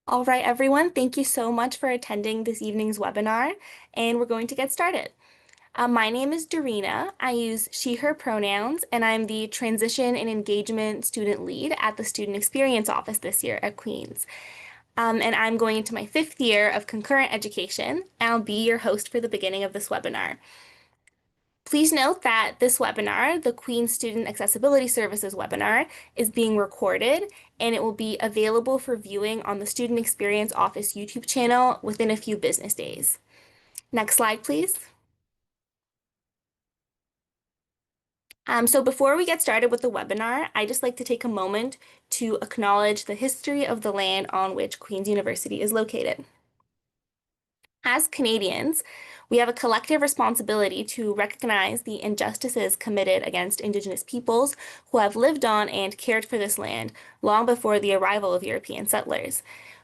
All right, everyone, thank you so much for attending this evening's webinar, and we're going to get started. My name is Dorina. I use she, her pronouns, and I'm the Transition and Engagement Student Lead at the Student Experience Office this year at Queen's. And I'm going into my fifth year of concurrent education, and I'll be your host for the beginning of this webinar. Please note that this webinar, the Queen's Student Accessibility Services webinar, is being recorded and it will be available for viewing on the Student Experience Office YouTube channel within a few business days. Next slide, please. So before we get started with the webinar, I'd just like to take a moment to acknowledge the history of the land on which Queen's University is located. As Canadians, we have a collective responsibility to recognize the injustices committed against Indigenous peoples who have lived on and cared for this land long before the arrival of European settlers.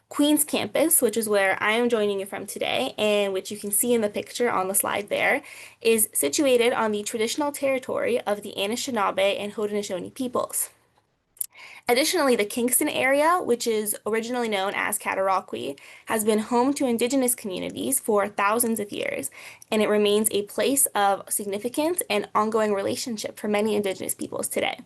Queen's Campus, which is where I am joining you from today, and which you can see in the picture on the slide there, is situated on the traditional territory of the Anishinaabe and Haudenosaunee peoples. Additionally, the Kingston area, which is originally known as Cataraqui, has been home to Indigenous communities for thousands of years, and it remains a place of significance and ongoing relationship for many Indigenous peoples today.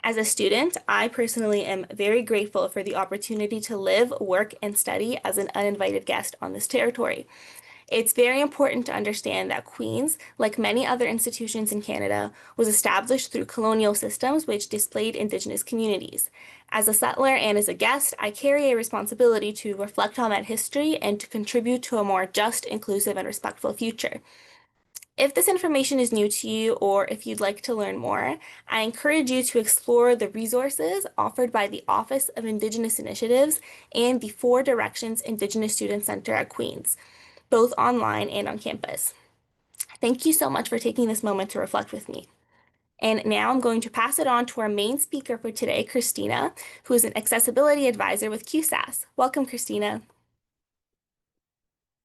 As a student, I personally am very grateful for the opportunity to live, work, and study as an uninvited guest on this territory. It's very important to understand that Queen's, like many other institutions in Canada, was established through colonial systems which displaced Indigenous communities. As a settler and as a guest, I carry a responsibility to reflect on that history and to contribute to a more just, inclusive, and respectful future. If this information is new to you or if you'd like to learn more, I encourage you to explore the resources offered by the Office of Indigenous Initiatives and the Four Directions Indigenous Student Center at Queen's, both online and on campus. Thank you so much for taking this moment to reflect with me. And now I'm going to pass it on to our main speaker for today, Christina, who is an accessibility advisor with QSAS. Welcome, Christina.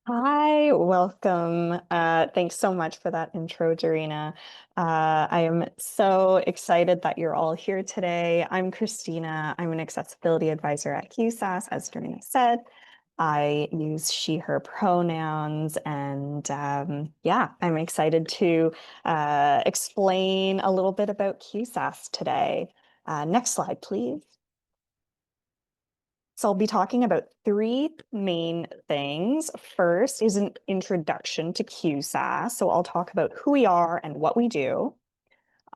Hi, welcome. Thanks so much for that intro, Dorina. I am so excited that you're all here today. I'm Christina. I'm an accessibility advisor at QSAS, as Dorina said. I use she, her pronouns, and yeah, I'm excited to explain a little bit about QSAS today. Next slide, please. So I'll be talking about three main things. First is an introduction to QSAS. So I'll talk about who we are and what we do.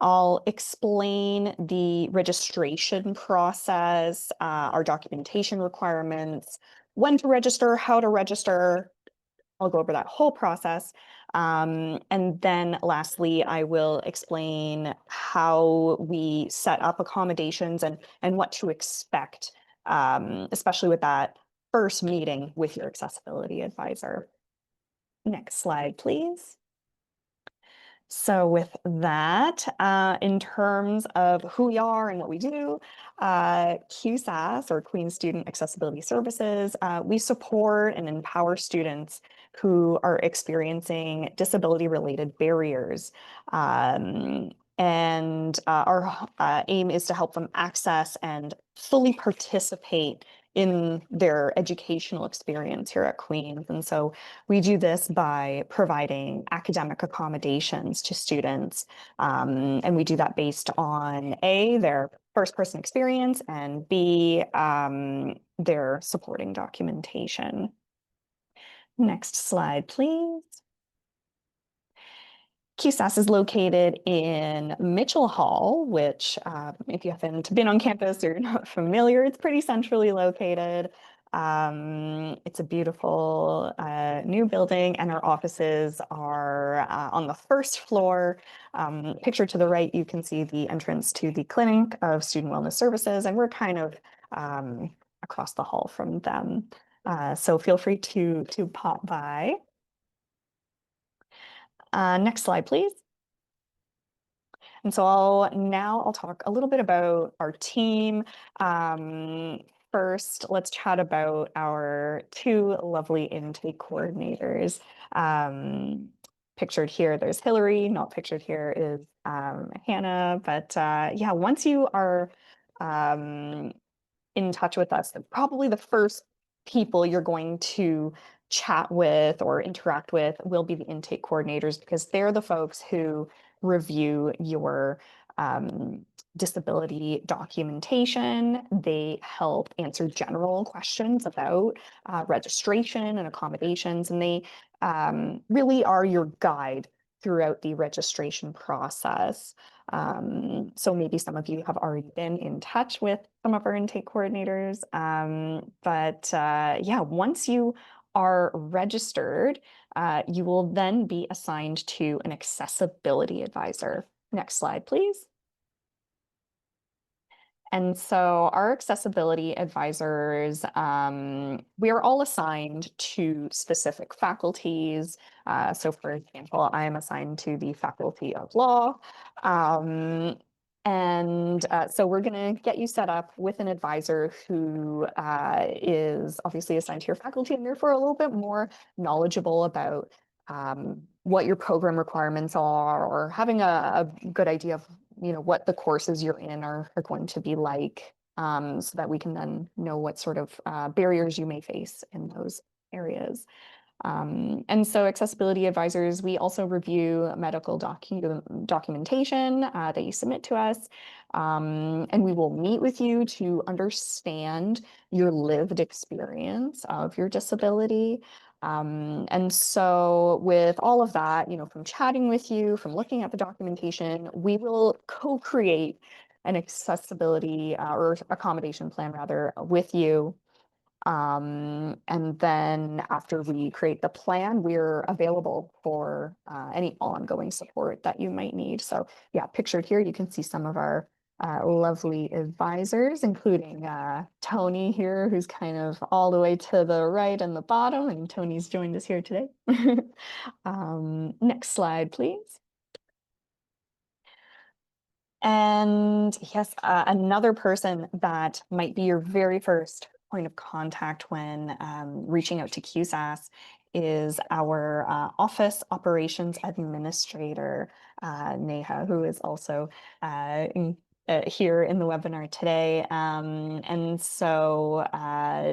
I'll explain the registration process, our documentation requirements, when to register, how to register. I'll go over that whole process. And then lastly, I will explain how we set up accommodations and what to expect, especially with that first meeting with your accessibility advisor. Next slide, please. So with that, in terms of who we are and what we do, QSAS, or Queen's Student Accessibility Services, we support and empower students who are experiencing disability-related barriers. And our aim is to help them access and fully participate in their educational experience here at Queen's. And so we do this by providing academic accommodations to students. And we do that based on A, their first person experience, and B, their supporting documentation. Next slide, please. QSAS is located in Mitchell Hall, which, if you haven't been on campus or you're not familiar, it's pretty centrally located. It's a beautiful new building, and our offices are on the first floor. Pictured to the right, you can see the entrance to the Clinic of Student Wellness Services, and we're kind of across the hall from them. So feel free to pop by. Next slide, please. And so I'll talk a little bit about our team. First, let's chat about our two lovely intake coordinators. Pictured here, there's Hillary. Not pictured here is Hannah. But yeah, once you are in touch with us, probably the first people you're going to chat with or interact with will be the intake coordinators because they're the folks who review your disability documentation. They help answer general questions about registration and accommodations, and they really are your guide throughout the registration process. So maybe some of you have already been in touch with some of our intake coordinators. But yeah, once you are registered, you will then be assigned to an accessibility advisor. Next slide, please. And so our accessibility advisors, we are all assigned to specific faculties. So for example, I am assigned to the Faculty of Law. So we're going to get you set up with an advisor who is obviously assigned to your faculty and therefore a little bit more knowledgeable about what your program requirements are, or having a good idea of what the courses you're in are going to be like, so that we can then know what sort of barriers you may face in those areas. And so accessibility advisors, we also review medical documentation that you submit to us. And we will meet with you to understand your lived experience of your disability. And so with all of that, from chatting with you, from looking at the documentation, we will co-create an accessibility or accommodation plan rather with you. And then after we create the plan, we're available for any ongoing support that you might need. So yeah, pictured here, you can see some of our lovely advisors, including Tony here, who's kind of all the way to the right and the bottom, and Tony's joined us here today. Next slide, please. And yes, another person that might be your very first point of contact when reaching out to QSAS is our Office Operations Administrator, Neha, who is also here in the webinar today. And so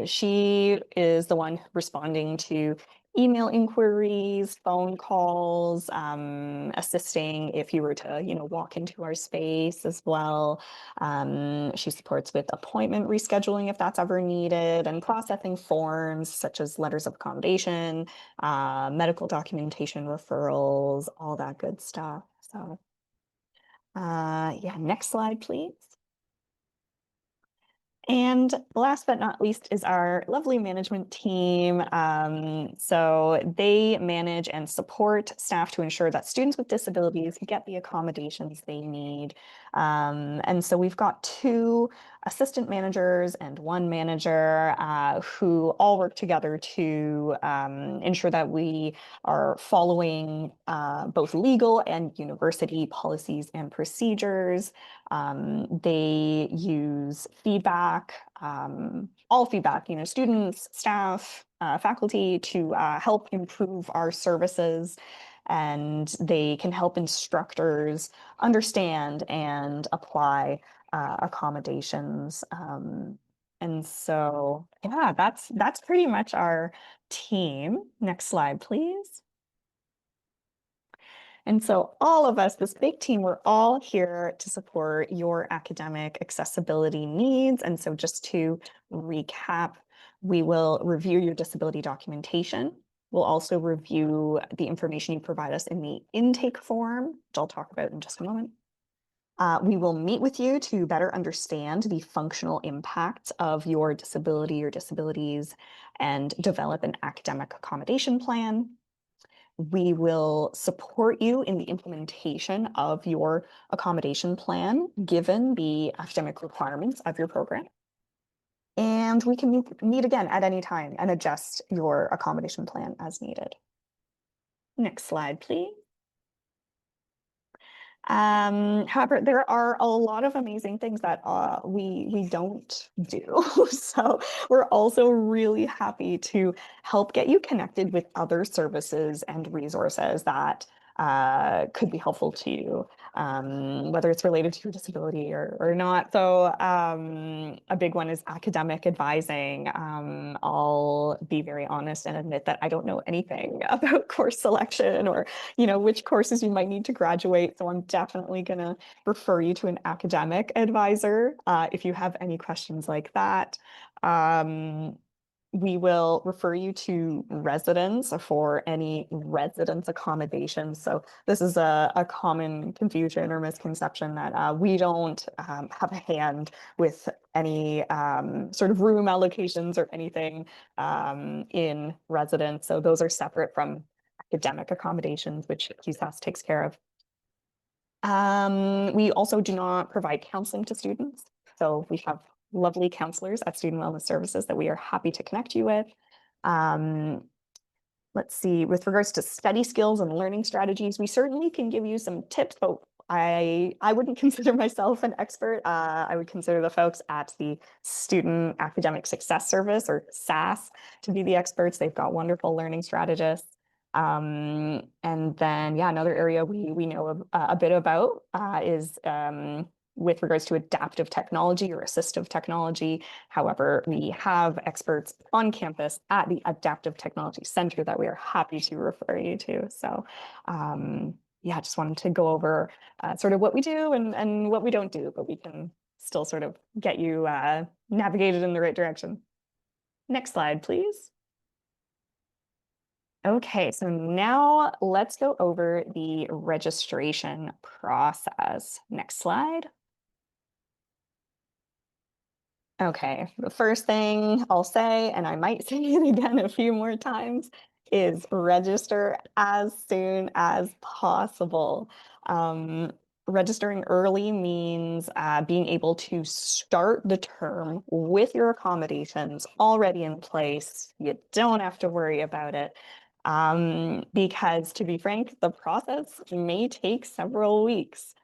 she is the one responding to email inquiries, phone calls, assisting if you were to, walk into our space as well. She supports with appointment rescheduling if that's ever needed, and processing forms such as letters of accommodation, medical documentation referrals, all that good stuff. So yeah, next slide, please. And last but not least is our lovely management team. So they manage and support staff to ensure that students with disabilities get the accommodations they need. And so we've got 2 assistant managers and 1 manager who all work together to ensure that we are following both legal and university policies and procedures. They use feedback, all feedback, students, staff, faculty, to help improve our services. And they can help instructors understand and apply accommodations. And so, yeah, that's pretty much our team. Next slide, please. And so all of us, this big team, we're all here to support your academic accessibility needs. And so just to recap, we will review your disability documentation. We'll also review the information you provide us in the intake form, which I'll talk about in just a moment. We will meet with you to better understand the functional impacts of your disability or disabilities and develop an academic accommodation plan. We will support you in the implementation of your accommodation plan, given the academic requirements of your program. And we can meet again at any time and adjust your accommodation plan as needed. Next slide, please. However, there are a lot of amazing things that we don't do. So we're also really happy to help get you connected with other services and resources that could be helpful to you. whether it's related to your disability or not. So a big one is academic advising. I'll be very honest and admit that I don't know anything about course selection or, which courses you might need to graduate. So I'm definitely going to refer you to an academic advisor if you have any questions like that. We will refer you to residents for any residence accommodations. So this is a common confusion or misconception that we don't have a hand with any sort of room allocations or anything in residence. So those are separate from academic accommodations, which QSAS takes care of. We also do not provide counseling to students. So we have lovely counselors at Student Wellness Services that we are happy to connect you with. Um, let's see, with regards to study skills and learning strategies, we certainly can give you some tips, but I wouldn't consider myself an expert. I would consider the folks at the Student Academic Success Service, or SAS, to be the experts. They've got wonderful learning strategists. And then, yeah, another area we know a bit about is with regards to adaptive technology or assistive technology. However, we have experts on campus at the Adaptive Technology Center that we are happy to refer you to. So, yeah, just wanted to go over sort of what we do and what we don't do, but we can still sort of get you navigated in the right direction. Next slide, please. Okay, so now let's go over the registration process. Next slide. Okay, the first thing I'll say, and I might say it again a few more times, is register as soon as possible. Registering early means being able to start the term with your accommodations already in place. You don't have to worry about it. Because to be frank, the process may take several weeks.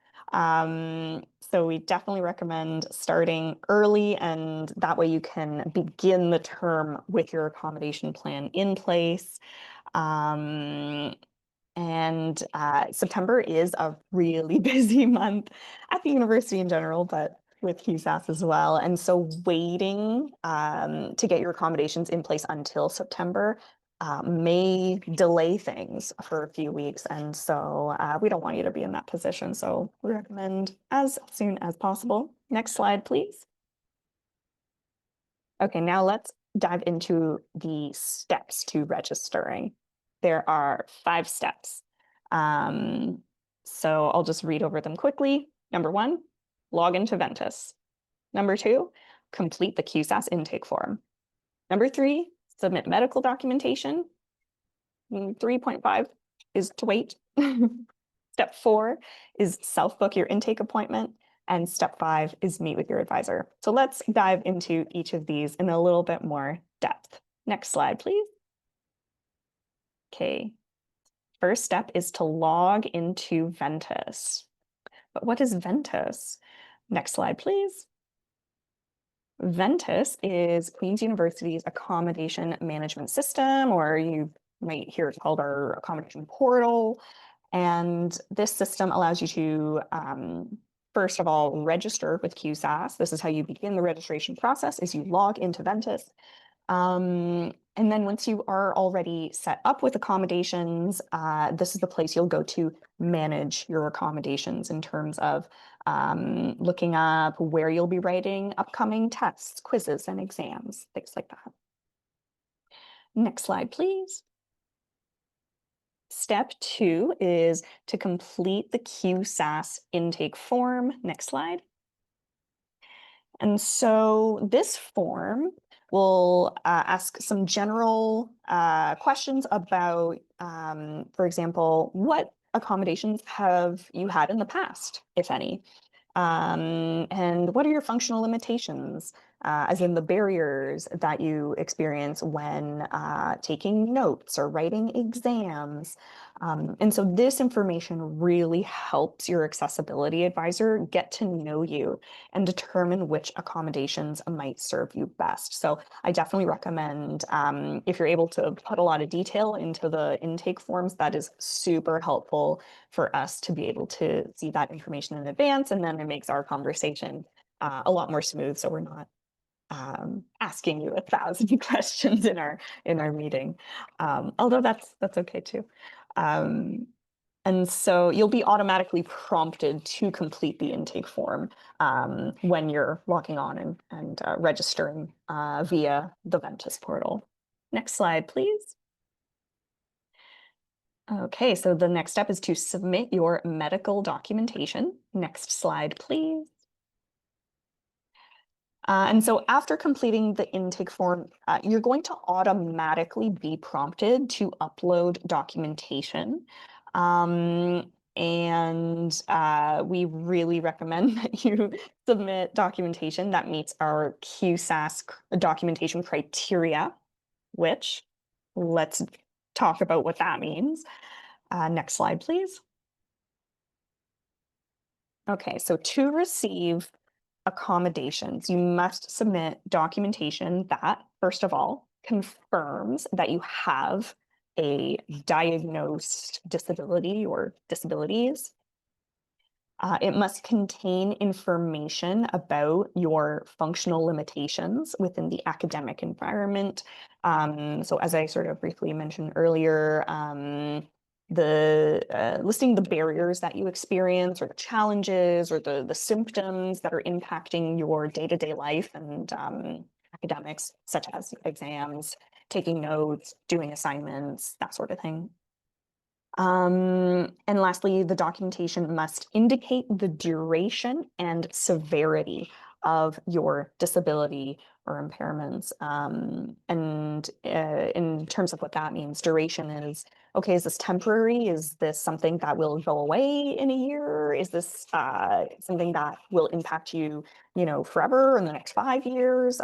So we definitely recommend starting early, and that way you can begin the term with your accommodation plan in place. Um, and September is a really busy month at the university in general, but with QSAS as well. And so waiting to get your accommodations in place until September may delay things for a few weeks. And so we don't want you to be in that position. So we recommend as soon as possible. Next slide, please. Okay, now let's dive into the steps to registering. There are 5 steps. So I'll just read over them quickly. Number 1, log into Ventus. Number 2, complete the QSAS intake form. Number 3, submit medical documentation. 3.5 is to wait. Step 4 is self-book your intake appointment. And step 5 is meet with your advisor. So let's dive into each of these in a little bit more depth. Next slide, please. Okay. First step is to log into Ventus. But what is Ventus? Next slide, please. Ventus is Queen's University's accommodation management system, or you might hear it called our accommodation portal. And this system allows you to, first of all, register with QSAS. This is how you begin the registration process, is you log into Ventus. And then once you are already set up with accommodations, this is the place you'll go to manage your accommodations in terms of looking up where you'll be writing upcoming tests, quizzes, and exams, things like that. Next slide, please. Step 2 is to complete the QSAS intake form. Next slide. And so this form will ask some general questions about, for example, what accommodations have you had in the past, if any? And what are your functional limitations? as in the barriers that you experience when taking notes or writing exams. And so this information really helps your accessibility advisor get to know you and determine which accommodations might serve you best. So I definitely recommend if you're able to put a lot of detail into the intake forms, that is super helpful for us to be able to see that information in advance. And then it makes our conversation a lot more smooth. So we're not asking you 1,000 questions in our meeting. Although that's okay too. Um, and so you'll be automatically prompted to complete the intake form when you're logging on and registering via the Ventus portal. Next slide, please. Okay, so the next step is to submit your medical documentation. Next slide, please. And so after completing the intake form, you're going to automatically be prompted to upload documentation. And we really recommend that you submit documentation that meets our QSAS documentation criteria, which let's talk about what that means. Next slide, please. Okay, so to receive accommodations, you must submit documentation that, first of all, confirms that you have a diagnosed disability or disabilities. It must contain information about your functional limitations within the academic environment. So as I sort of briefly mentioned earlier, the listing the barriers that you experience or the challenges or the symptoms that are impacting your day-to-day life and academics, such as exams, taking notes, doing assignments, that sort of thing. And lastly, the documentation must indicate the duration and severity of your disability or impairments. And in terms of what that means, duration is, okay, is this temporary? Is this something that will go away in a year? Is this something that will impact you, forever in the next 5 years?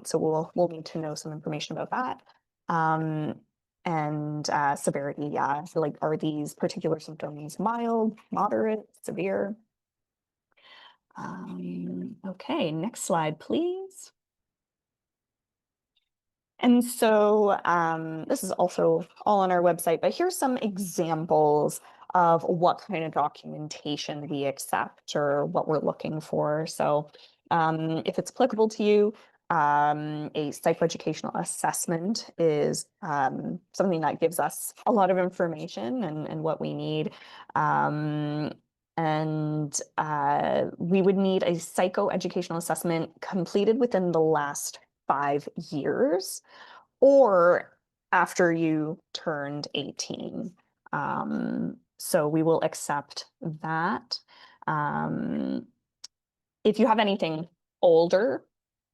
So we'll need to know some information about that. And severity, yeah. So like, are these particular symptoms mild, moderate, severe? Okay, next slide, please. And so this is also all on our website, but here's some examples of what kind of documentation we accept or what we're looking for. So if it's applicable to you, a psychoeducational assessment is something that gives us a lot of information and what we need. And we would need a psychoeducational assessment completed within the last 5 years or after you turned 18. So we will accept that. If you have anything older,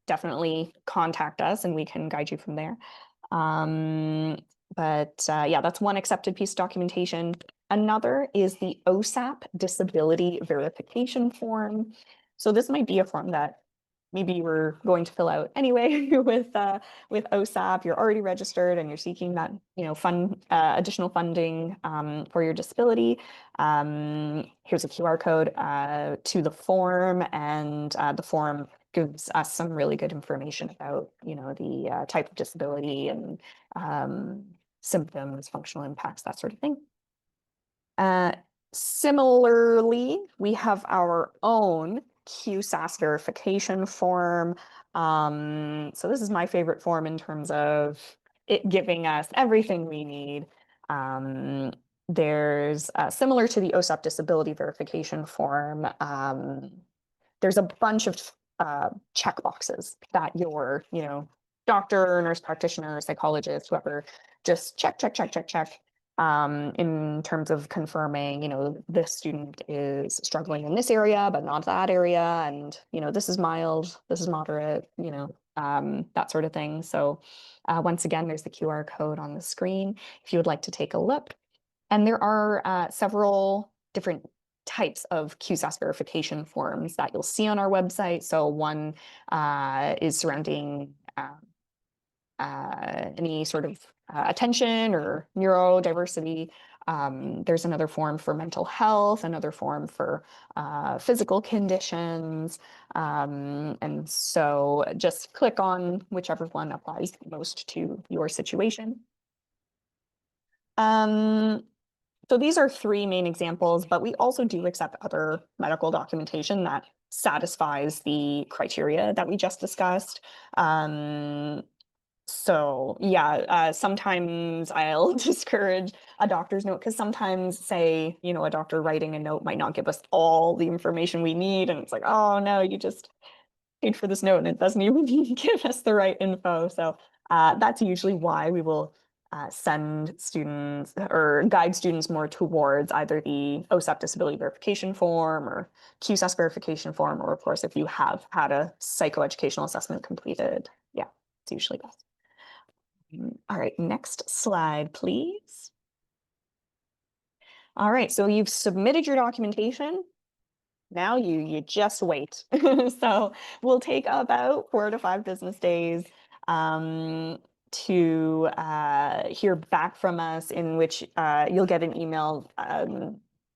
definitely contact us and we can guide you from there. But yeah, that's one accepted piece of documentation. Another is the OSAP disability verification form. So this might be a form that maybe you were going to fill out anyway with OSAP. You're already registered and you're seeking that additional funding for your disability. Here's a QR code to the form, and the form gives us some really good information about the type of disability and symptoms, functional impacts, that sort of thing. Similarly, we have our own QSAS verification form. So this is my favorite form in terms of it giving us everything we need. There's similar to the OSAP disability verification form. There's a bunch of check boxes that your, doctor, nurse practitioner, psychologist, whoever, just check, check, check, check, check. In terms of confirming, this student is struggling in this area, but not that area. And, this is mild, this is moderate, that sort of thing. So once again, there's the QR code on the screen if you would like to take a look. And there are several different types of QSAS verification forms that you'll see on our website. So one is surrounding any sort of attention or neurodiversity. There's another form for mental health, another form for physical conditions. And so just click on whichever one applies most to your situation. Um, so these are three main examples, but we also do accept other medical documentation that satisfies the criteria that we just discussed. So yeah, sometimes I'll discourage a doctor's note because sometimes, say, a doctor writing a note might not give us all the information we need, and it's like, oh no, you just paid for this note and it doesn't even give us the right info. So that's usually why we will send students or guide students more towards either the OSAP disability verification form or QSAS verification form, or of course, if you have had a psychoeducational assessment completed, yeah, it's usually best. All right, next slide, please. All right, so you've submitted your documentation. Now you just wait. So we'll take about 4 to 5 business days to hear back from us, in which you'll get an email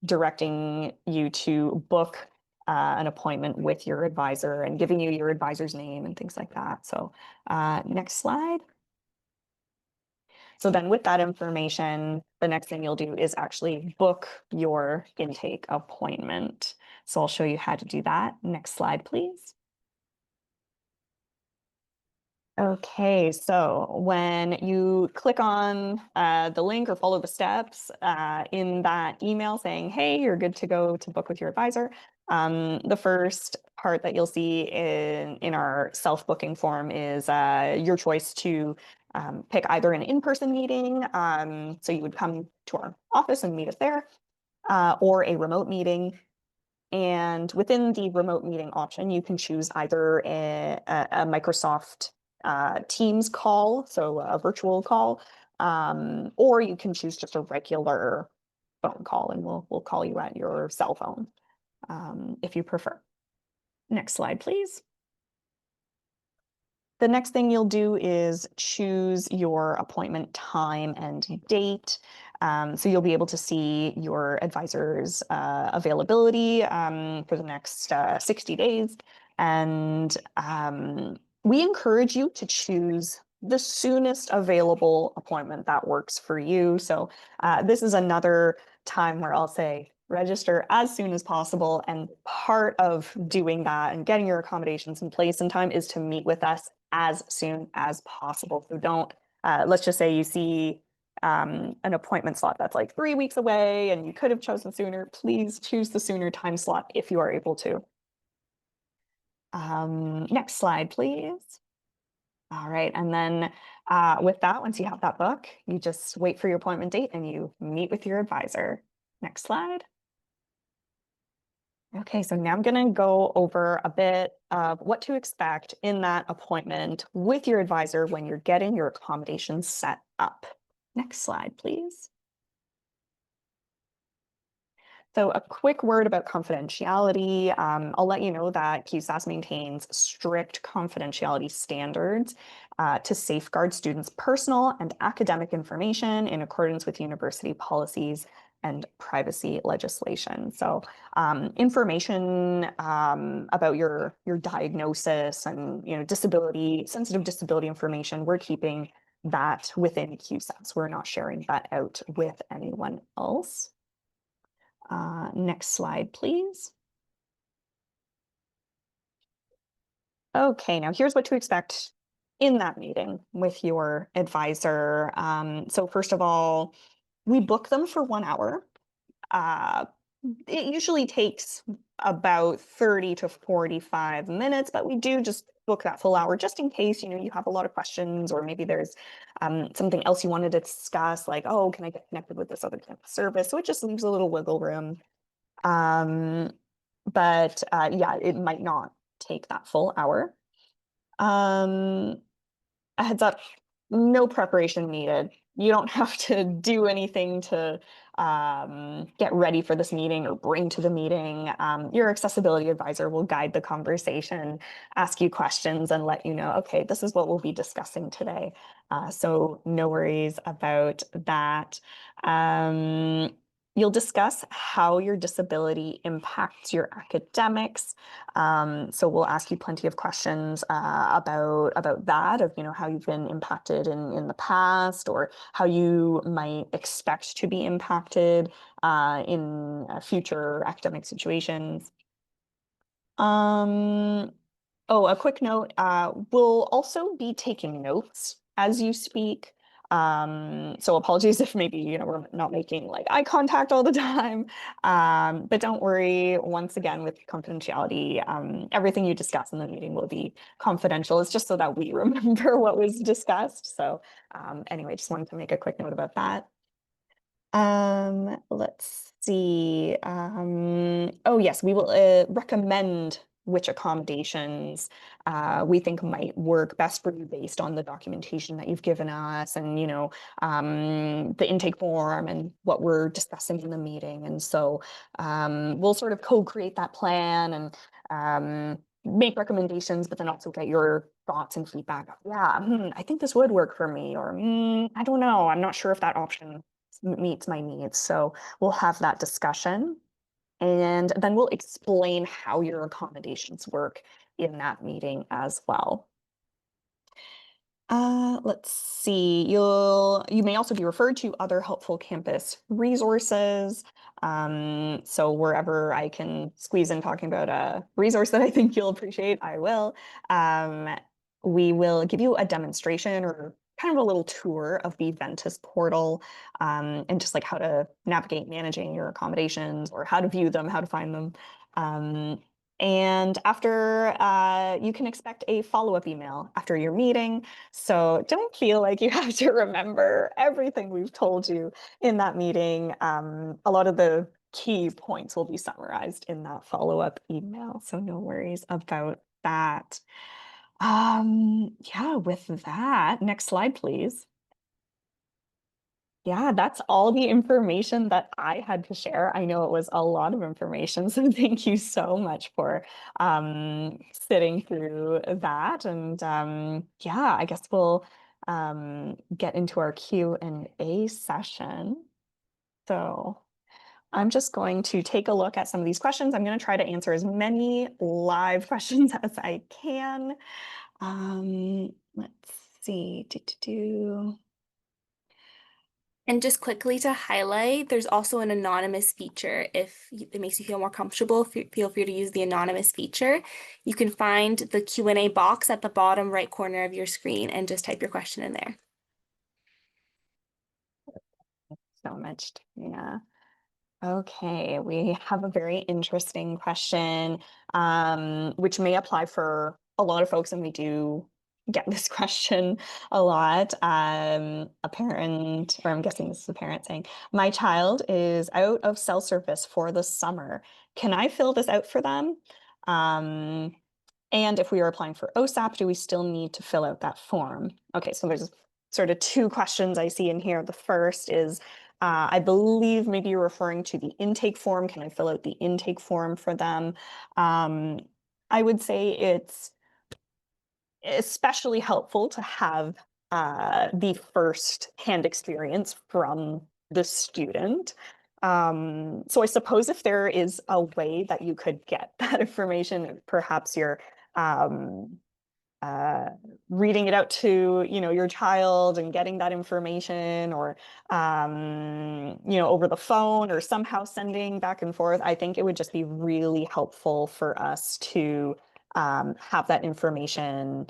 directing you to book an appointment with your advisor and giving you your advisor's name and things like that. So next slide. So then with that information, the next thing you'll do is actually book your intake appointment. So I'll show you how to do that. Next slide, please. Okay, so when you click on the link or follow the steps in that email saying, hey, you're good to go to book with your advisor, the first part that you'll see in our self-booking form is your choice to pick either an in-person meeting, so you would come to our office and meet us there, or a remote meeting. And within the remote meeting option, you can choose either a Microsoft Teams call, so a virtual call, or you can choose just a regular phone call, and we'll call you at your cell phone if you prefer. Next slide, please. The next thing you'll do is choose your appointment time and date. So you'll be able to see your advisor's availability for the next 60 days. And we encourage you to choose the soonest available appointment that works for you. So this is another time where I'll say, register as soon as possible. And part of doing that and getting your accommodations in place in time is to meet with us as soon as possible. So don't, let's just say you see an appointment slot that's like 3 weeks away and you could have chosen sooner. Please choose the sooner time slot if you are able to. Next slide, please. All right, and then with that, once you have that book, you just wait for your appointment date and you meet with your advisor. Next slide. Okay, so now I'm going to go over a bit of what to expect in that appointment with your advisor when you're getting your accommodations set up. Next slide, please. So a quick word about confidentiality. I'll let you know that QSAS maintains strict confidentiality standards to safeguard students' personal and academic information in accordance with university policies and privacy legislation. So information about your diagnosis and disability, sensitive disability information, we're keeping that within QSAS. We're not sharing that out with anyone else. Next slide, please. Okay, now here's what to expect in that meeting with your advisor. So first of all, we book them for 1 hour. It usually takes about 30 to 45 minutes, but we do just book that full hour just in case, you have a lot of questions, or maybe there's something else you wanted to discuss, like, oh, can I get connected with this other service? So it just leaves a little wiggle room. But yeah, it might not take that full hour. A heads up, no preparation needed. You don't have to do anything to get ready for this meeting or bring to the meeting. Your accessibility advisor will guide the conversation, ask you questions, and let you know, okay, this is what we'll be discussing today. So no worries about that. Um, You'll discuss how your disability impacts your academics. So we'll ask you plenty of questions about that, of how you've been impacted in the past, or how you might expect to be impacted in future academic situations. Um, Oh, a quick note, we'll also be taking notes as you speak. So apologies if maybe, we're not making like eye contact all the time. But don't worry, once again, with confidentiality, everything you discuss in the meeting will be confidential. It's just so that we remember what was discussed. So anyway, just wanted to make a quick note about that. Let's see. Oh yes, we will recommend which accommodations we think might work best for you based on the documentation that you've given us, and the intake form and what we're discussing in the meeting. And so we'll sort of co-create that plan and make recommendations, but then also get your thoughts and feedback. Yeah, I think this would work for me, or I don't know, I'm not sure if that option meets my needs. So we'll have that discussion, and then we'll explain how your accommodations work in that meeting as well. Let's see. You may also be referred to other helpful campus resources. So wherever I can squeeze in talking about a resource that I think you'll appreciate, I will. Um, we will give you a demonstration or kind of a little tour of the Ventus portal, and just like how to navigate managing your accommodations, or how to view them, how to find them. Um, and after, you can expect a follow-up email after your meeting. So don't feel like you have to remember everything we've told you in that meeting. A lot of the key points will be summarized in that follow-up email, so no worries about that. Yeah, with that, next slide, please. Yeah, that's all the information that I had to share. I know it was a lot of information, so thank you so much for sitting through that. And yeah, I guess we'll get into our Q&A session. So I'm just going to take a look at some of these questions. I'm going to try to answer as many live questions as I can. Let's see. And just quickly to highlight, there's also an anonymous feature. If it makes you feel more comfortable, feel free to use the anonymous feature. You can find the Q&A box at the bottom right corner of your screen and just type your question in there. So much, yeah. Okay, we have a very interesting question, which may apply for a lot of folks, and we do get this question a lot. A parent, or I'm guessing this is a parent saying, my child is out of cell service for the summer. Can I fill this out for them? And if we are applying for OSAP, do we still need to fill out that form? Okay, so there's sort of two questions I see in here. The first is, I believe maybe you're referring to the intake form. Can I fill out the intake form for them? I would say it's especially helpful to have the first-hand experience from the student. So I suppose if there is a way that you could get that information, perhaps you're um, uh, reading it out to your child and getting that information, or over the phone, or somehow sending back and forth. I think it would just be really helpful for us to have that information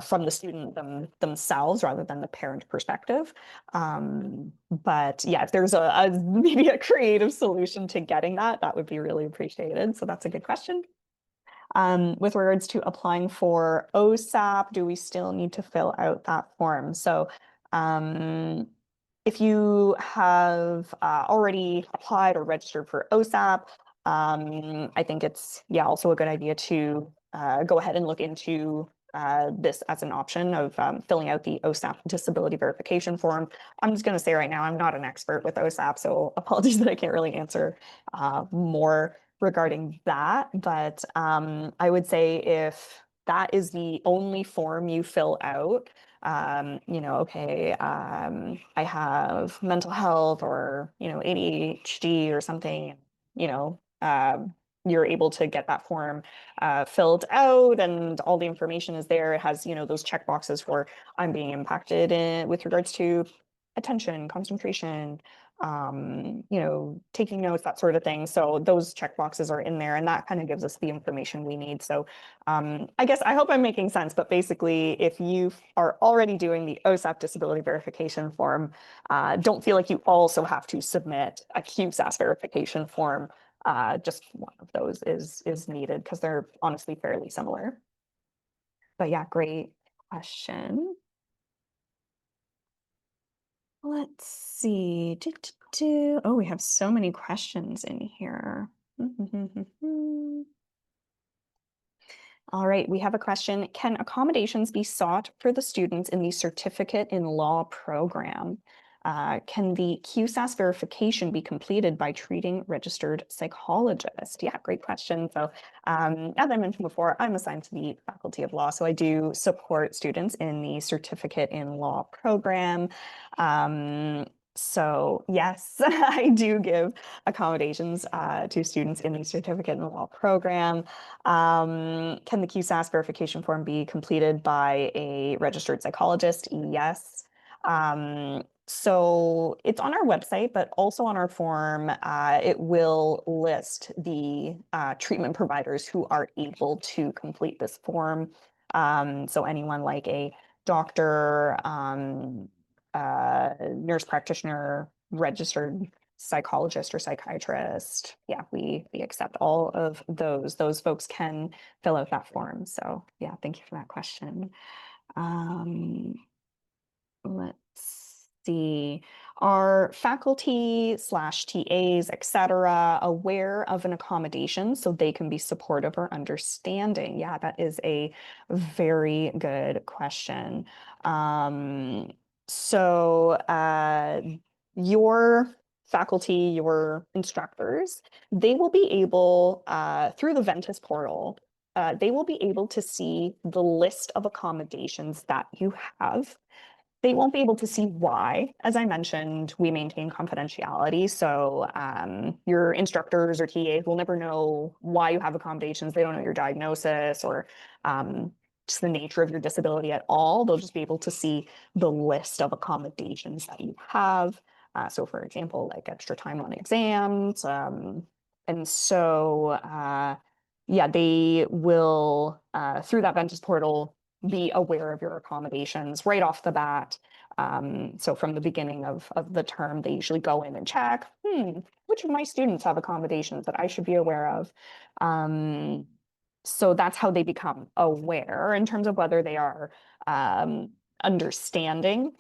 from the student themselves, rather than the parent perspective. But yeah, if there's maybe a creative solution to getting that, that would be really appreciated. So that's a good question. With regards to applying for OSAP, do we still need to fill out that form? So if you have already applied or registered for OSAP, I think it's, yeah, also a good idea to go ahead and look into this as an option of filling out the OSAP disability verification form. I'm just going to say right now, I'm not an expert with OSAP, so apologies that I can't really answer more regarding that. But I would say if that is the only form you fill out, okay, I have mental health or, ADHD or something, you know, you're able to get that form filled out and all the information is there. It has, those check boxes for I'm being impacted with regards to attention, concentration, taking notes, that sort of thing. So those check boxes are in there and that kind of gives us the information we need. So I guess I hope I'm making sense, but basically, if you are already doing the OSAP disability verification form, don't feel like you also have to submit a QSAS verification form. Just one of those is needed because they're honestly fairly similar. But yeah, great question. Let's see. Oh, we have so many questions in here. All right, we have a question. Can accommodations be sought for the students in the Certificate in Law program? Can the QSAS verification be completed by treating registered psychologist? Yeah, great question. So as I mentioned before, I'm assigned to the Faculty of Law, so I do support students in the Certificate in Law program. So yes, I do give accommodations to students in the Certificate in Law program. Can the QSAS verification form be completed by a registered psychologist? Yes. So it's on our website, but also on our form, it will list the treatment providers who are able to complete this form. So anyone like a doctor, nurse practitioner, registered psychologist or psychiatrist. Yeah, we accept all of those. Those folks can fill out that form. So yeah, thank you for that question. Let's see. Are faculty slash TAs, et cetera, aware of an accommodation so they can be supportive or understanding? Yeah, that is a very good question. So your faculty, your instructors, they will be able, through the Ventus portal, they will be able to see the list of accommodations that you have. They won't be able to see why. As I mentioned, we maintain confidentiality. So your instructors or TAs will never know why you have accommodations. They don't know your diagnosis or just the nature of your disability at all. They'll just be able to see the list of accommodations that you have. So for example, like extra time on exams. And so, yeah, they will, through that Ventus portal, be aware of your accommodations right off the bat. So from the beginning of the term, they usually go in and check, which of my students have accommodations that I should be aware of? So that's how they become aware in terms of whether they are understanding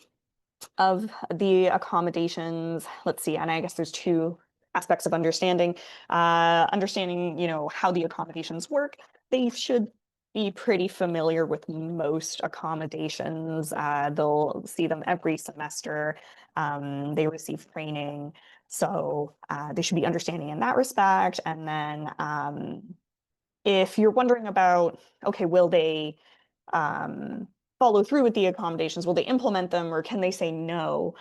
of the accommodations. Let's see, and I guess there's two aspects of understanding. Understanding, how the accommodations work. They should be pretty familiar with most accommodations. They'll see them every semester. They receive training. So they should be understanding in that respect. And then if you're wondering about, okay, will they follow through with the accommodations? Will they implement them or can they say no?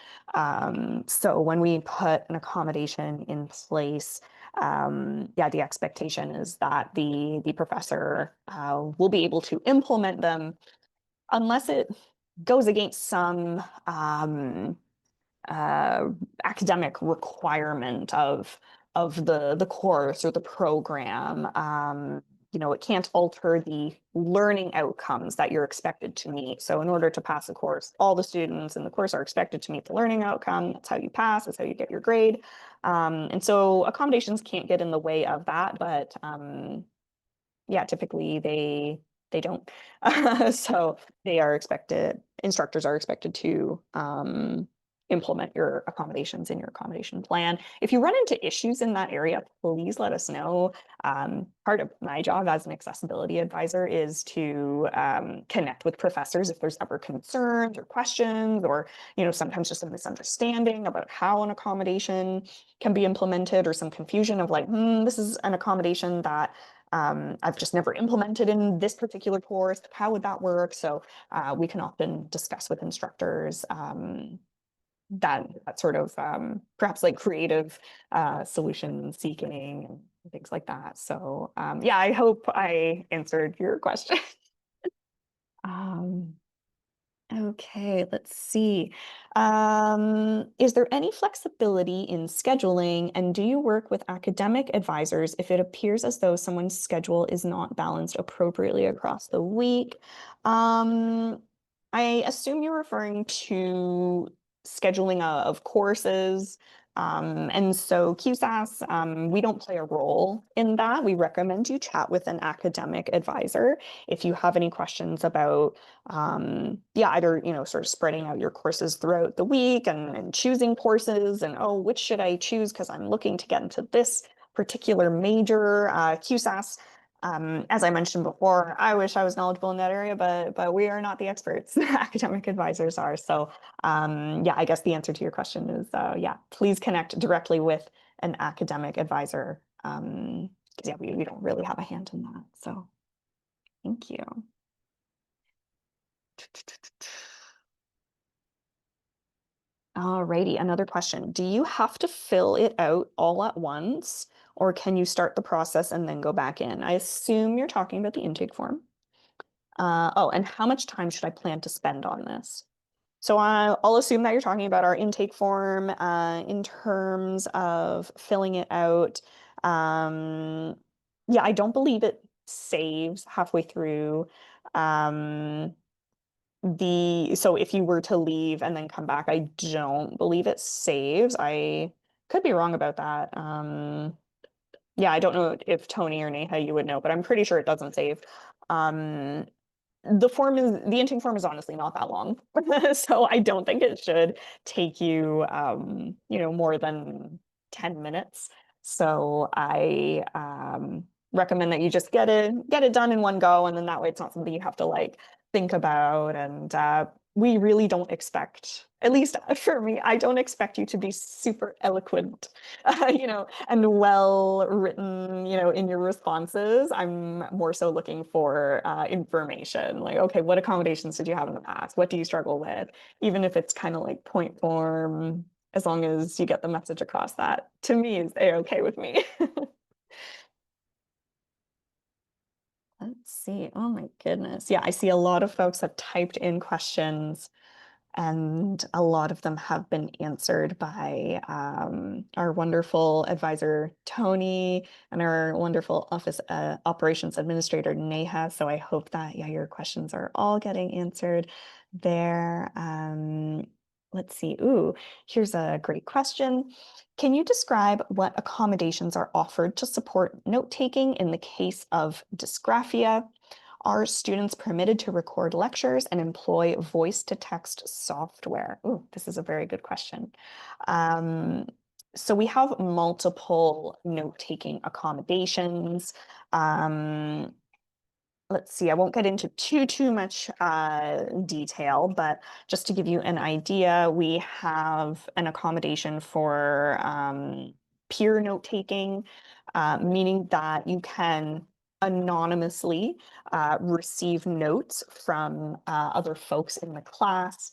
So when we put an accommodation in place, yeah, the expectation is that the professor will be able to implement them unless it goes against some uh, academic requirement of the course or the program. It can't alter the learning outcomes that you're expected to meet. So in order to pass a course, all the students in the course are expected to meet the learning outcome. That's how you pass, that's how you get your grade. And so accommodations can't get in the way of that, but yeah, typically they don't. So they are expected, instructors are expected to implement your accommodations in your accommodation plan. If you run into issues in that area, please let us know. Part of my job as an accessibility advisor is to connect with professors if there's ever concerns or questions, or sometimes just a misunderstanding about how an accommodation can be implemented, or some confusion of like, this is an accommodation that I've just never implemented in this particular course. How would that work? So we can often discuss with instructors that sort of perhaps like creative solution seeking and things like that. So yeah, I hope I answered your question. Um, Okay, let's see. Is there any flexibility in scheduling, and do you work with academic advisors if it appears as though someone's schedule is not balanced appropriately across the week? Um, I assume you're referring to scheduling of courses. And so QSAS, we don't play a role in that. We recommend you chat with an academic advisor if you have any questions about yeah, either sort of spreading out your courses throughout the week and choosing courses, and oh, which should I choose because I'm looking to get into this particular major. QSAS, as I mentioned before, I wish I was knowledgeable in that area, but we are not the experts. Academic advisors are. So yeah, I guess the answer to your question is yeah, please connect directly with an academic advisor, because yeah, we don't really have a hand in that. So thank you. Alrighty, another question. Do you have to fill it out all at once, or can you start the process and then go back in? I assume you're talking about the intake form. Oh, and how much time should I plan to spend on this? So I'll assume that you're talking about our intake form in terms of filling it out. Um, yeah, I don't believe it saves halfway through. Um, so if you were to leave and then come back, I don't believe it saves. I could be wrong about that. Yeah, I don't know if Tony or Neha you would know, but I'm pretty sure it doesn't save. Um, the intake form is honestly not that long. So I don't think it should take you more than 10 minutes. So I recommend that you just get it done in one go, and then that way it's not something you have to like think about. And we really don't expect, at least for me, I don't expect you to be super eloquent, and well written, in your responses. I'm more so looking for information, like, okay, what accommodations did you have in the past? What do you struggle with? Even if it's kind of like point form, as long as you get the message across, that to me is a-okay with me. Let's see. Oh my goodness. Yeah, I see a lot of folks have typed in questions, and a lot of them have been answered by our wonderful advisor, Tony, and our wonderful office operations administrator, Neha. So I hope that, yeah, your questions are all getting answered there. Let's see. Ooh, here's a great question. Can you describe what accommodations are offered to support note-taking in the case of dysgraphia? Are students permitted to record lectures and employ voice-to-text software? Oh, this is a very good question. Um, so we have multiple note-taking accommodations. Um, let's see, I won't get into too much detail, but just to give you an idea, we have an accommodation for peer note taking, meaning that you can anonymously receive notes from other folks in the class.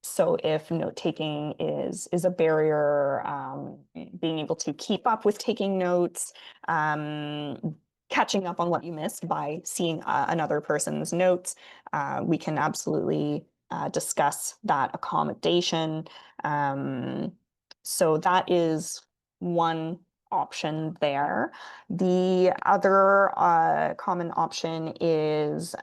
So if note taking is a barrier, being able to keep up with taking notes, catching up on what you missed by seeing another person's notes, we can absolutely discuss that accommodation. Um, so that is one option there. The other common option is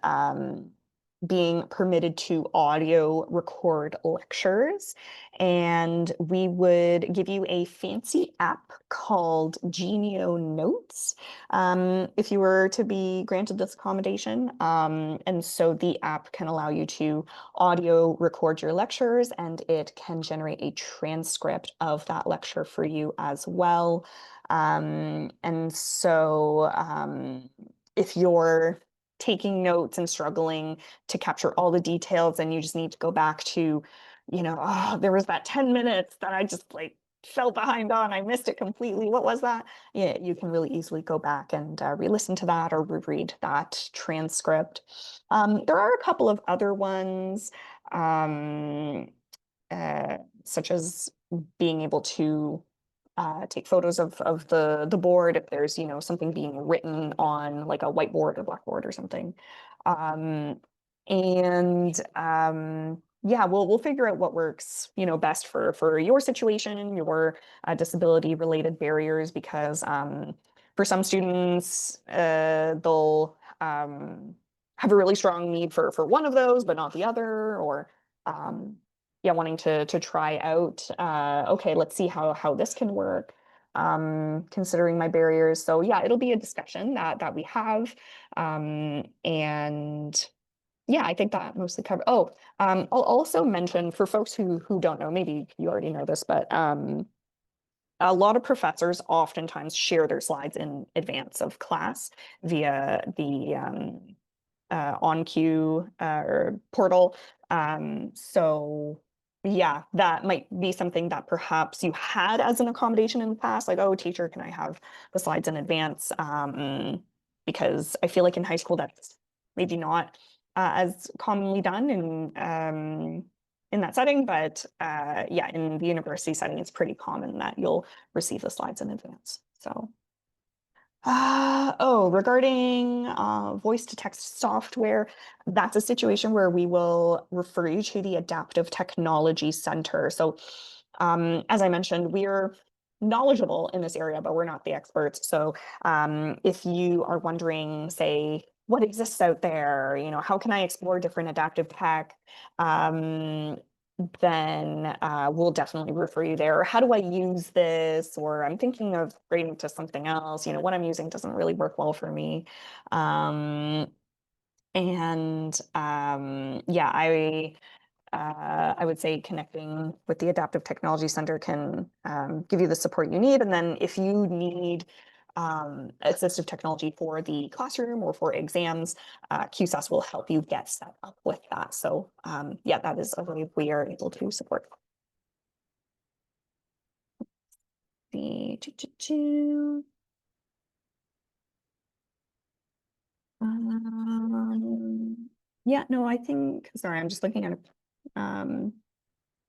being permitted to audio record lectures. And we would give you a fancy app called Genio Notes if you were to be granted this accommodation. And so the app can allow you to audio record your lectures and it can generate a transcript of that lecture for you as well. And so if you're taking notes and struggling to capture all the details and you just need to go back to, oh, there was that 10 minutes that I just like fell behind on. I missed it completely. What was that? Yeah, you can really easily go back and re-listen to that or reread that transcript. There are a couple of other ones, such as being able to take photos of the board if there's something being written on like a whiteboard or blackboard or something. Um, and yeah, we'll figure out what works best for your situation, your disability related barriers, because for some students they'll have a really strong need for one of those but not the other, or yeah, wanting to try out, okay, let's see how this can work, considering my barriers. So yeah, it'll be a discussion that we have. And yeah, I think that mostly cover. Oh, I'll also mention for folks who don't know, maybe you already know this, but a lot of professors oftentimes share their slides in advance of class via the OnQ or portal. So yeah, that might be something that perhaps you had as an accommodation in the past, like, oh, teacher, can I have the slides in advance? Because I feel like in high school that's maybe not as commonly done in that setting, but yeah, in the university setting, it's pretty common that you'll receive the slides in advance. So. Oh, regarding voice to text software, that's a situation where we will refer you to the Adaptive Technology Center. So, as I mentioned, we're knowledgeable in this area, but we're not the experts. So, if you are wondering, say, what exists out there, how can I explore different adaptive tech? Then we'll definitely refer you there. Or how do I use this? Or I'm thinking of grading to something else. What I'm using doesn't really work well for me. Um, and yeah, I would say connecting with the Adaptive Technology Center can give you the support you need. And then if you need assistive technology for the classroom or for exams, QSAS will help you get set up with that. So yeah, that is a way we are able to support. The yeah, no, I think, sorry, I'm just looking at a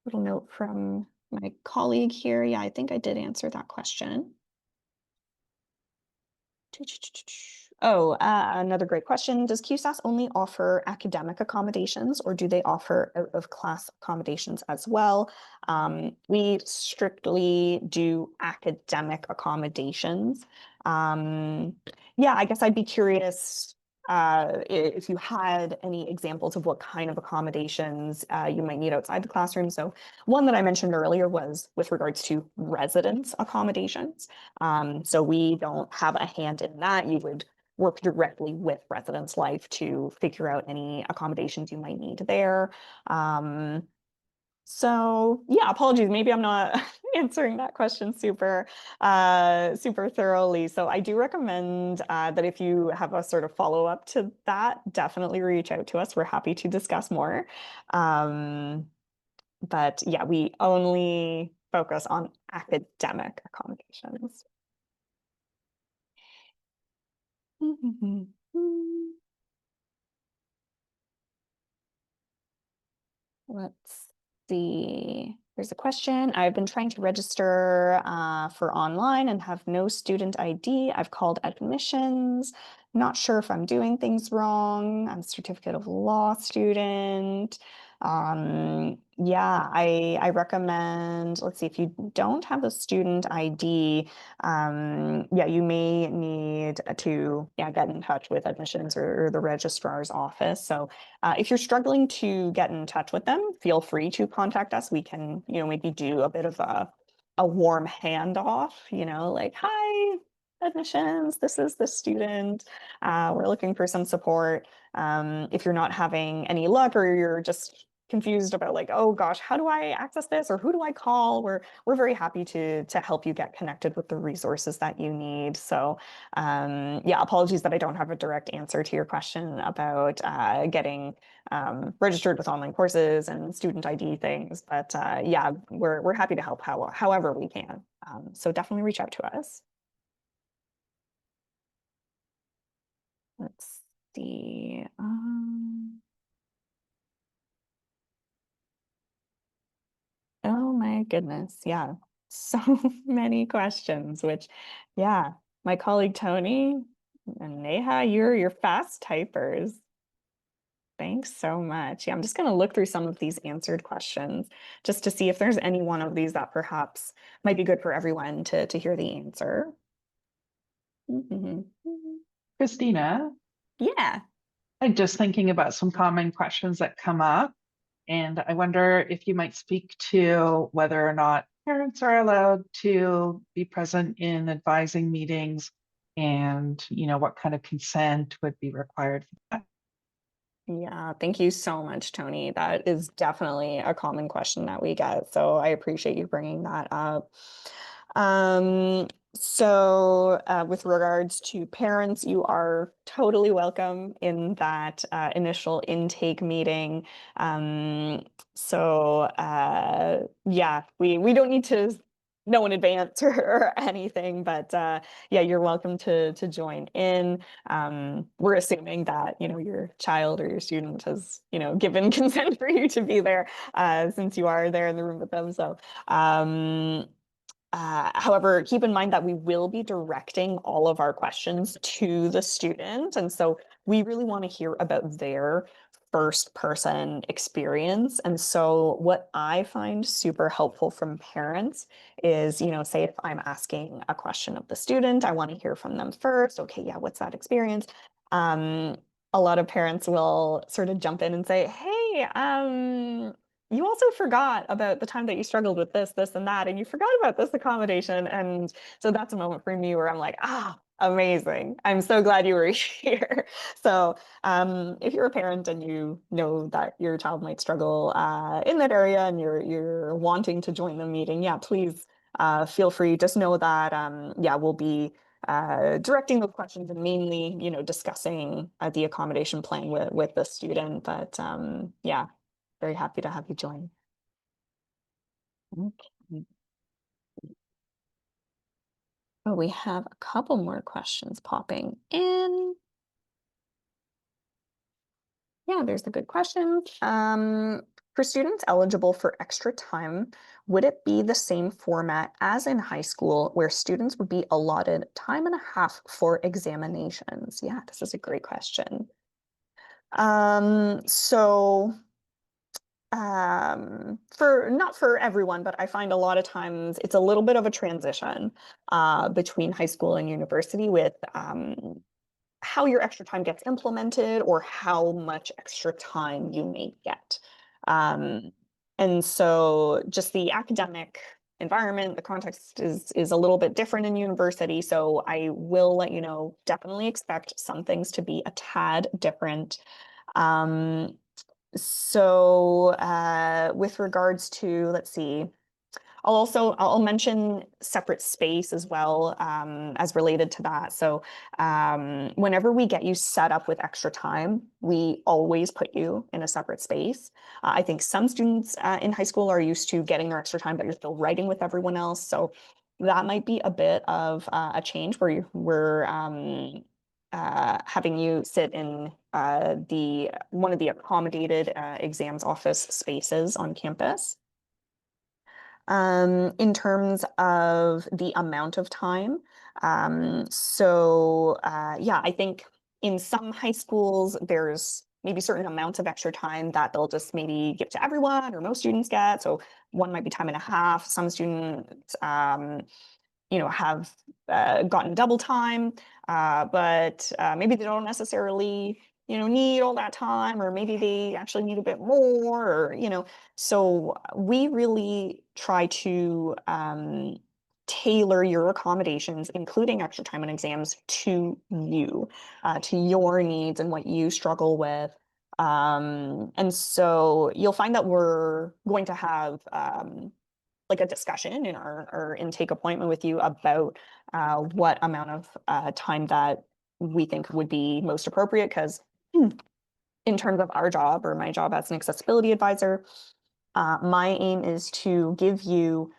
little note from my colleague here. Yeah, I think I did answer that question. Oh, another great question. Does QSAS only offer academic accommodations or do they offer out of class accommodations as well? We strictly do academic accommodations. Yeah, I guess I'd be curious if you had any examples of what kind of accommodations you might need outside the classroom. So one that I mentioned earlier was with regards to residence accommodations. So we don't have a hand in that. You would work directly with Residence Life to figure out any accommodations you might need there. So yeah, apologies. Maybe I'm not answering that question super thoroughly. So I do recommend that if you have a sort of follow-up to that, definitely reach out to us. We're happy to discuss more. But yeah, we only focus on academic accommodations. Let's see. There's a question. I've been trying to register for online and have no student ID. I've called admissions. Not sure if I'm doing things wrong. I'm a certificate of law student. Yeah, I recommend, let's see, if you don't have a student ID, yeah, you may need to get in touch with admissions or the registrar's office. So if you're struggling to get in touch with them, feel free to contact us. We can, maybe do a bit of a warm handoff, like, hi, admissions, this is the student. We're looking for some support. If you're not having any luck or you're just confused about like, oh gosh, how do I access this or who do I call? We're very happy to help you get connected with the resources that you need. So yeah, apologies that I don't have a direct answer to your question about getting registered with online courses and student ID things, but yeah, we're happy to help however we can. So definitely reach out to us. Let's see. Oh my goodness. Yeah. So many questions, which, yeah, my colleague Tony and Neha, you're fast typers. Thanks so much. Yeah, I'm just going to look through some of these answered questions just to see if there's any one of these that perhaps might be good for everyone to hear the answer. Mhm. Christina, Yeah. I'm just thinking about some common questions that come up, and I wonder if you might speak to whether or not parents are allowed to be present in advising meetings and, what kind of consent would be required for that. Yeah, thank you so much, Tony. That is definitely a common question that we get. So I appreciate you bringing that up. With regards to parents, you are totally welcome in that initial intake meeting. Yeah, we don't need to know in advance or anything, but yeah, you're welcome to join in. We're assuming that, your child or your student has, given consent for you to be there, since you are there in the room with them. So, however, keep in mind that we will be directing all of our questions to the student. And so we really want to hear about their first person experience. And so what I find super helpful from parents is, say if I'm asking a question of the student, I want to hear from them first. Okay, yeah, what's that experience? Um, a lot of parents will sort of jump in and say, hey, you also forgot about the time that you struggled with this, and that, and you forgot about this accommodation. And so that's a moment for me where I'm like, amazing. I'm so glad you were here. So if you're a parent and you know that your child might struggle in that area and you're wanting to join the meeting, yeah, please feel free. Just know that yeah, we'll be directing those questions and mainly, discussing the accommodation plan with the student. But yeah, very happy to have you join. Okay. Oh, we have a couple more questions popping in. Yeah, there's a good question. For students eligible for extra time, would it be the same format as in high school where students would be allotted time and a half for examinations? Yeah, this is a great question. So for not for everyone, but I find a lot of times it's a little bit of a transition between high school and university with how your extra time gets implemented or how much extra time you may get. Um, and so just the academic environment, the context is a little bit different in university. So I will let you know, definitely expect some things to be a tad different. Um, with regards to, let's see, I'll mention separate space as well as related to that. So whenever we get you set up with extra time, we always put you in a separate space. I think some students in high school are used to getting their extra time, but you're still writing with everyone else. So that might be a bit of a change where we're having you sit in the one of the accommodated exams office spaces on campus. In terms of the amount of time. Yeah, I think in some high schools, there's maybe certain amounts of extra time that they'll just maybe give to everyone or most students get. So one might be time and a half. Some students, have gotten double time, but maybe they don't necessarily, need all that time, or maybe they actually need a bit more, so we really try to tailor your accommodations, including extra time on exams, to you, to your needs and what you struggle with. And so you'll find that we're going to have like a discussion in our intake appointment with you about what amount of time that we think would be most appropriate. Because in terms of our job, or my job as an accessibility advisor, my aim is to give you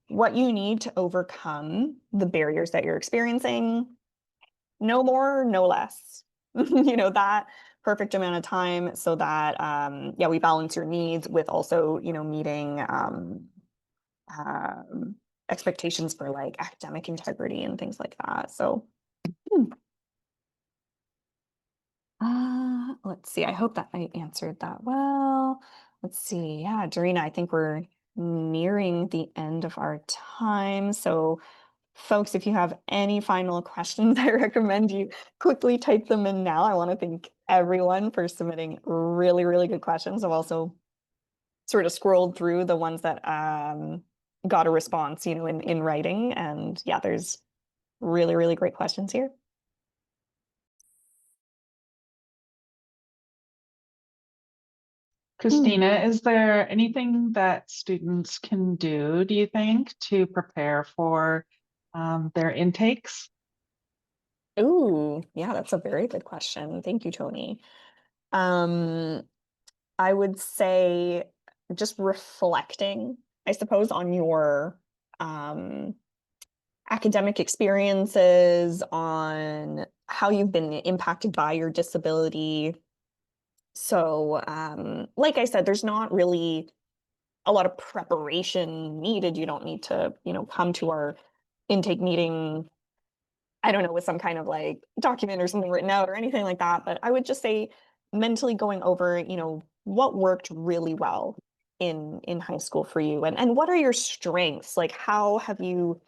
what you need to overcome the barriers that you're experiencing. No more, no less. That perfect amount of time, so that yeah, we balance your needs with also, meeting um, expectations for like academic integrity and things like that. So, hmm. Let's see. I hope that I answered that well. Let's see. Yeah, Dorina, I think we're nearing the end of our time. So, folks, if you have any final questions, I recommend you quickly type them in now. I want to thank everyone for submitting really, really good questions. I've also sort of scrolled through the ones that got a response, in writing. And yeah, there's really, really great questions here. Hmm. Christina, is there anything that students can do you think, to prepare for their intakes? Ooh, yeah, that's a very good question. Thank you, Tony. Um, I would say just reflecting, I suppose, on your um, academic experiences, on how you've been impacted by your disability. So, like I said, there's not really a lot of preparation needed. You don't need to, come to our intake meeting, I don't know, with some kind of like document or something written out or anything like that. But I would just say mentally going over, what worked really well in high school for you, and what are your strengths? Like, how have you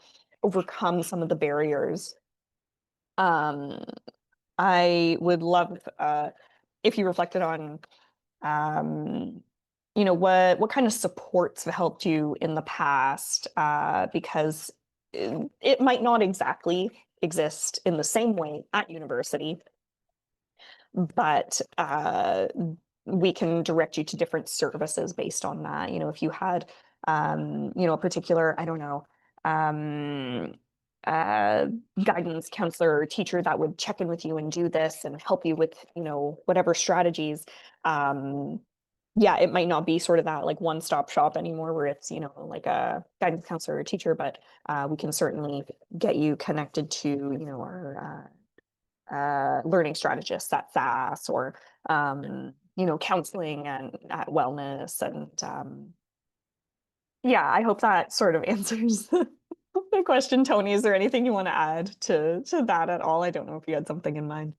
overcome some of the barriers? Um, I would love if you reflected on um, what kind of supports have helped you in the past, because it might not exactly exist in the same way at university, but we can direct you to different services based on that. If you had, a particular, I don't know, um, uh, guidance counselor or teacher that would check in with you and do this and help you with, whatever strategies. Um, yeah, it might not be sort of that like one-stop shop anymore where it's, like a guidance counselor or teacher, but we can certainly get you connected to, our learning strategists at SAS, or counseling and wellness. And yeah, I hope that sort of answers the question. Tony, is there anything you want to add to that at all? I don't know if you had something in mind.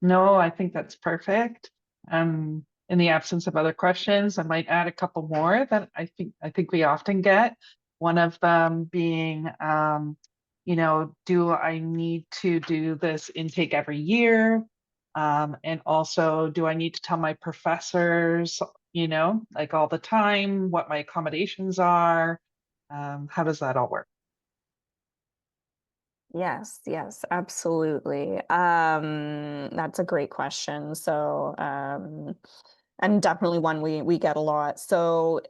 No, I think that's perfect. In the absence of other questions, I might add a couple more that I think we often get. One of them being, do I need to do this intake every year? And also, do I need to tell my professors, like all the time, what my accommodations are? How does that all work? Yes, yes, absolutely. That's a great question. So, and definitely one we get a lot. So,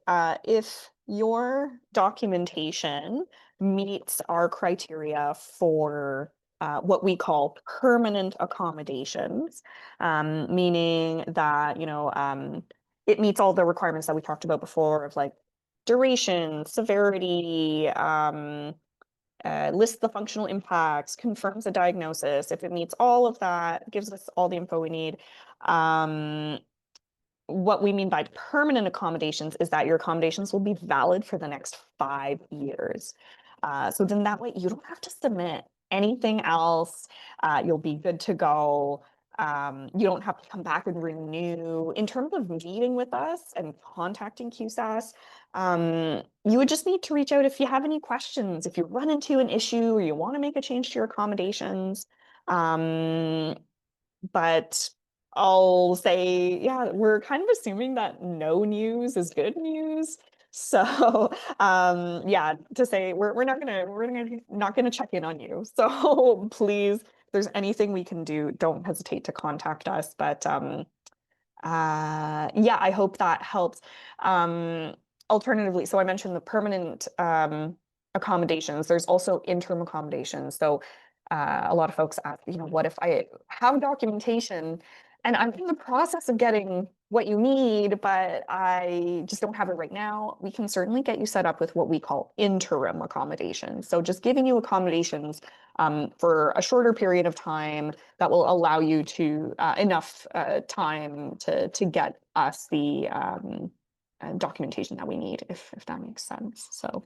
if your documentation meets our criteria for what we call permanent accommodations, meaning that, it meets all the requirements that we talked about before of like duration, severity, lists the functional impacts, confirms the diagnosis. If it meets all of that, gives us all the info we need. Um, what we mean by permanent accommodations is that your accommodations will be valid for the next 5 years. So then that way you don't have to submit anything else. You'll be good to go. You don't have to come back and renew. In terms of meeting with us and contacting QSAS, you would just need to reach out if you have any questions, if you run into an issue or you want to make a change to your accommodations. Um, but I'll say, yeah, we're kind of assuming that no news is good news. So, yeah, to say we're not gonna check in on you. So please, if there's anything we can do, don't hesitate to contact us. But yeah, I hope that helps. Um, Alternatively, so I mentioned the permanent accommodations. There's also interim accommodations. So a lot of folks ask, what if I have documentation and I'm in the process of getting what you need, but I just don't have it right now? We can certainly get you set up with what we call interim accommodations. So just giving you accommodations for a shorter period of time that will allow you to enough time to get us the documentation that we need, if that makes sense. So,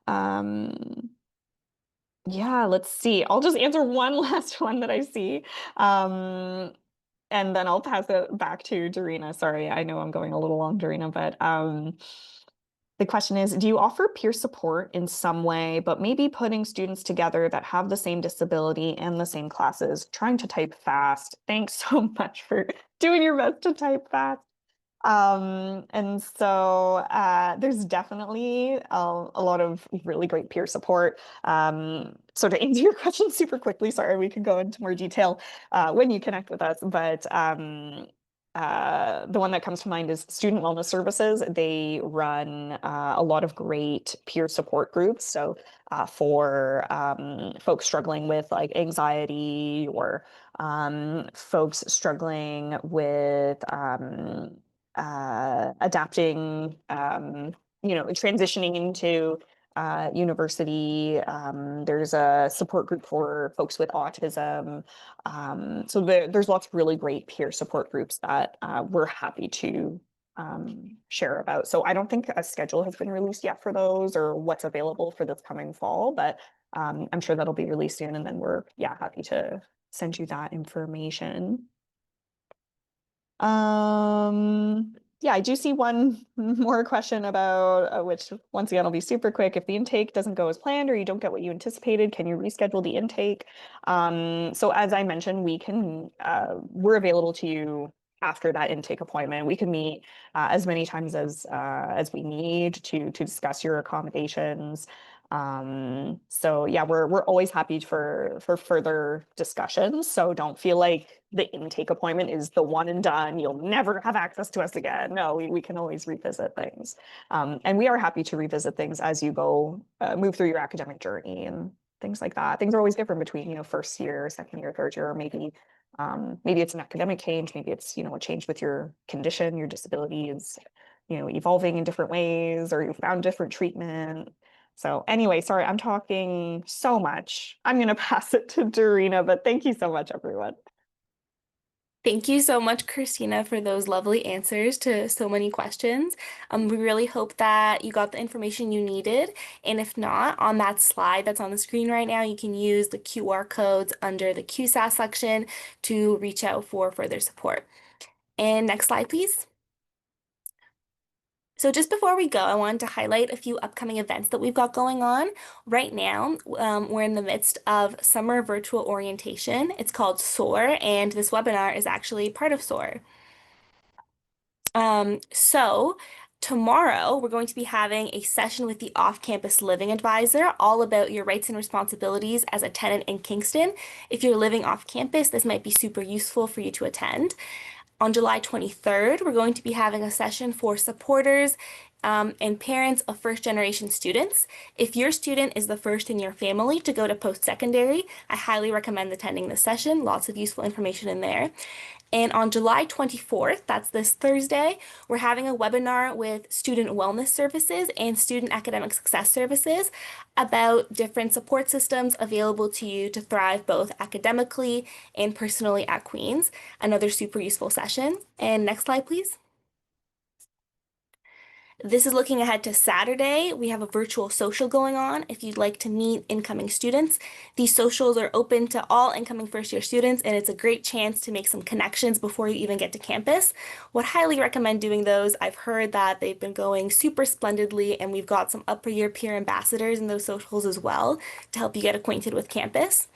um, yeah, let's see. I'll just answer one last one that I see. Um, and then I'll pass it back to Dorina. Sorry, I know I'm going a little long, Dorina, but the question is, do you offer peer support in some way, but maybe putting students together that have the same disability and the same classes, trying to type fast? Thanks so much for doing your best to type fast. And so there's definitely a lot of really great peer support. So to answer your question super quickly, sorry, we could go into more detail when you connect with us, but the one that comes to mind is Student Wellness Services. They run a lot of great peer support groups. So for folks struggling with like anxiety or folks struggling with adapting, transitioning into university. There's a support group for folks with autism. So there's lots of really great peer support groups that we're happy to share about. So I don't think a schedule has been released yet for those or what's available for this coming fall, but I'm sure that'll be released soon. And then we're, yeah, happy to send you that information. Yeah, I do see one more question about which once again will be super quick. If the intake doesn't go as planned or you don't get what you anticipated, can you reschedule the intake? So as I mentioned, we're available to you after that intake appointment. We can meet as many times as we need to discuss your accommodations. So yeah, we're always happy for further discussions. So don't feel like the intake appointment is the one and done. You'll never have access to us again. No, we can always revisit things. And we are happy to revisit things as you go move through your academic journey and things like that. Things are always different between, first year, second year, third year, or maybe it's an academic change, maybe it's, a change with your condition, your disability is, evolving in different ways, or you found different treatment. So anyway, sorry, I'm talking so much. I'm going to pass it to Dorina, but thank you so much, everyone. Thank you so much, Christina, for those lovely answers to so many questions. We really hope that you got the information you needed. And if not, on that slide that's on the screen right now, you can use the QR codes under the QSAS section to reach out for further support. And next slide, please. So just before we go, I wanted to highlight a few upcoming events that we've got going on. Right now, we're in the midst of summer virtual orientation. It's called SOAR, and this webinar is actually part of SOAR. So tomorrow we're going to be having a session with the off-campus living advisor all about your rights and responsibilities as a tenant in Kingston. If you're living off campus, this might be super useful for you to attend. On July 23rd, we're going to be having a session for supporters and parents of first-generation students. If your student is the first in your family to go to post-secondary, I highly recommend attending this session. Lots of useful information in there. And on July 24th, that's this Thursday, we're having a webinar with Student Wellness Services and Student Academic Success Services about different support systems available to you to thrive both academically and personally at Queen's. Another super useful session. And next slide, please. This is looking ahead to Saturday. We have a virtual social going on if you'd like to meet incoming students. These socials are open to all incoming first year students, and it's a great chance to make some connections before you even get to campus. Would highly recommend doing those. I've heard that they've been going super splendidly, and we've got some upper year peer ambassadors in those socials as well to help you get acquainted with campus.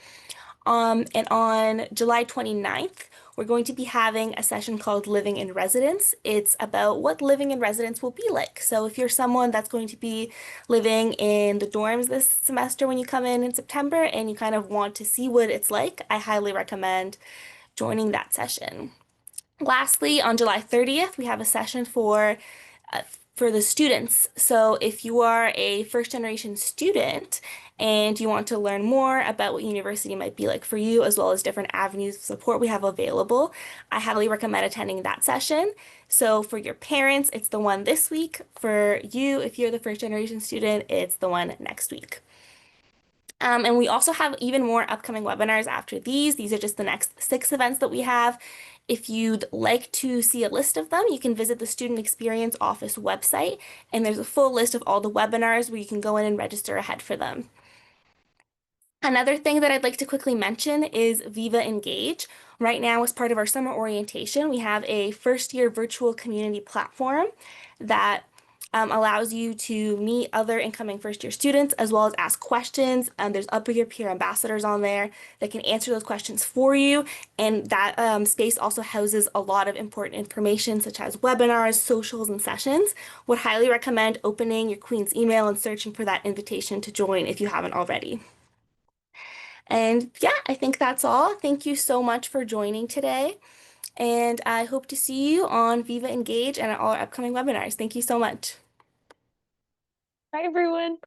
And on July 29th, we're going to be having a session called Living in Residence. It's about what living in residence will be like. So if you're someone that's going to be living in the dorms this semester when you come in September and you kind of want to see what it's like, I highly recommend joining that session. Lastly, on July 30th, we have a session uh, for the students. So if you are a first generation student and you want to learn more about what university might be like for you, as well as different avenues of support we have available, I highly recommend attending that session. So for your parents, it's the one this week. For you, if you're the first generation student, it's the one next week. And we also have even more upcoming webinars after these. These are just the next 6 events that we have. If you'd like to see a list of them, you can visit the Student Experience Office website, and there's a full list of all the webinars where you can go in and register ahead for them. Another thing that I'd like to quickly mention is Viva Engage. Right now, as part of our summer orientation, we have a first year virtual community platform that allows you to meet other incoming first year students as well as ask questions. There's upper year peer ambassadors on there that can answer those questions for you. And that space also houses a lot of important information such as webinars, socials, and sessions. Would highly recommend opening your Queen's email and searching for that invitation to join if you haven't already. And yeah, I think that's all. Thank you so much for joining today. And I hope to see you on Viva Engage and at all our upcoming webinars. Thank you so much. Hi, everyone.